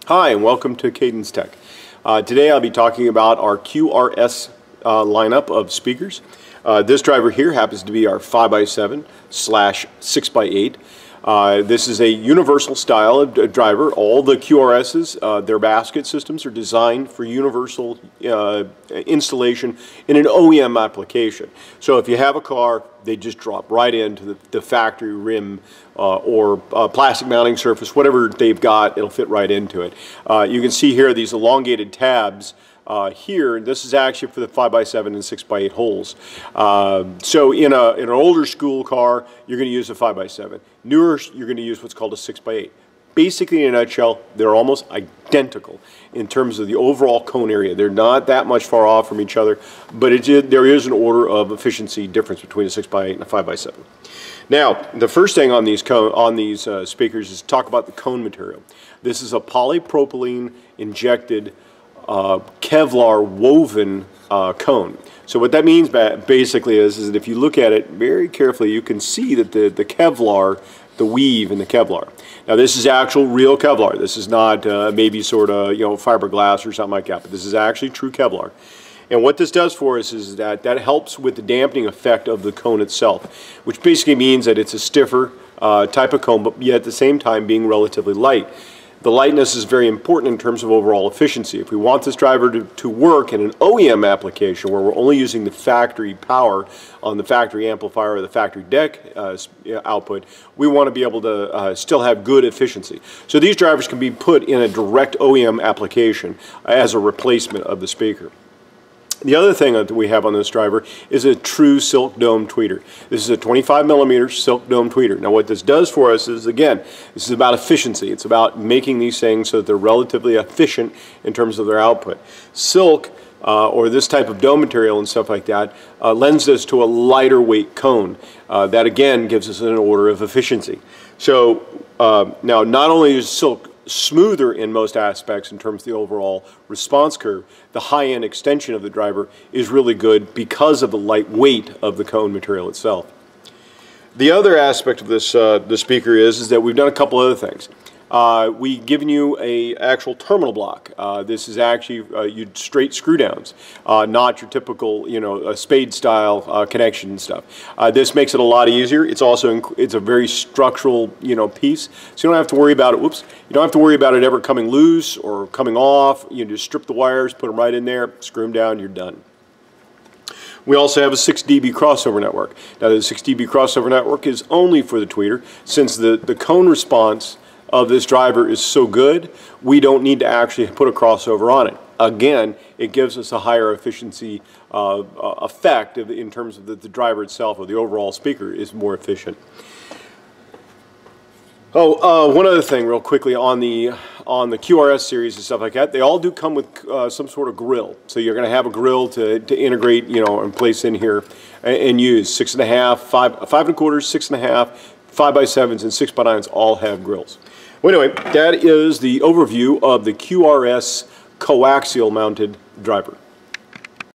Hi, and welcome to Cadence Tech. Today I'll be talking about our QRS lineup of speakers. This driver here happens to be our 5x7 / 6x8. This is a universal style of driver. All the QRSs, their basket systems are designed for universal installation in an OEM application. So if you have a car, they just drop right into the factory rim or plastic mounting surface, whatever they've got, it'll fit right into it. You can see here these elongated tabs here. This is actually for the 5x7 and 6x8 holes. So in an older school car, you're going to use a 5x7. Newer, you're going to use what's called a 6x8. Basically, in a nutshell, they're almost identical in terms of the overall cone area. They're not that much far off from each other, but there is an order of efficiency difference between a 6x8 and a 5x7. Now, the first thing on these speakers is to talk about the cone material. This is a polypropylene injected Kevlar woven cone. So what that means basically is that if you look at it very carefully, you can see that the Kevlar, the weave in the Kevlar. Now this is actual real Kevlar. This is not maybe sort of fiberglass or something like that, but this is actually true Kevlar. And what this does for us is that helps with the dampening effect of the cone itself, which basically means that it's a stiffer type of cone, but yet at the same time being relatively light. The lightness is very important in terms of overall efficiency. If we want this driver to work in an OEM application where we're only using the factory power on the factory amplifier or the factory deck output, we want to be able to still have good efficiency. So these drivers can be put in a direct OEM application as a replacement of the speaker. The other thing that we have on this driver is a true silk dome tweeter. This is a 25mm silk dome tweeter. Now what this does for us is, again, this is about efficiency. It's about making these things so that they're relatively efficient in terms of their output. Silk, or this type of dome material and stuff like that, lends us to a lighter weight cone. That again gives us an order of efficiency. So now not only is silk smoother in most aspects in terms of the overall response curve, the high-end extension of the driver is really good because of the light weight of the cone material itself. The other aspect of this the speaker is that we've done a couple other things. We've given you a actual terminal block. This is actually straight screw downs, not your typical, spade style connection and stuff. This makes it a lot easier. It's also it's a very structural, piece, so you don't have to worry about it. Whoops! You don't have to worry about it ever coming loose or coming off. You just strip the wires, put them right in there, screw them down, you're done. We also have a 6 dB crossover network. Now the 6 dB crossover network is only for the tweeter, since the cone response of this driver is so good, we don't need to actually put a crossover on it. Again, it gives us a higher efficiency effect in terms of the driver itself, or the overall speaker is more efficient. Oh, one other thing real quickly on the QRS series and stuff like that, they all do come with some sort of grill. So you're going to have a grill to integrate, and place in here and use. 6.5, 5 1/4, 6.5, 5x7s, and 6x9s all have grills. Well, anyway, that is the overview of the QRS coaxial mounted driver.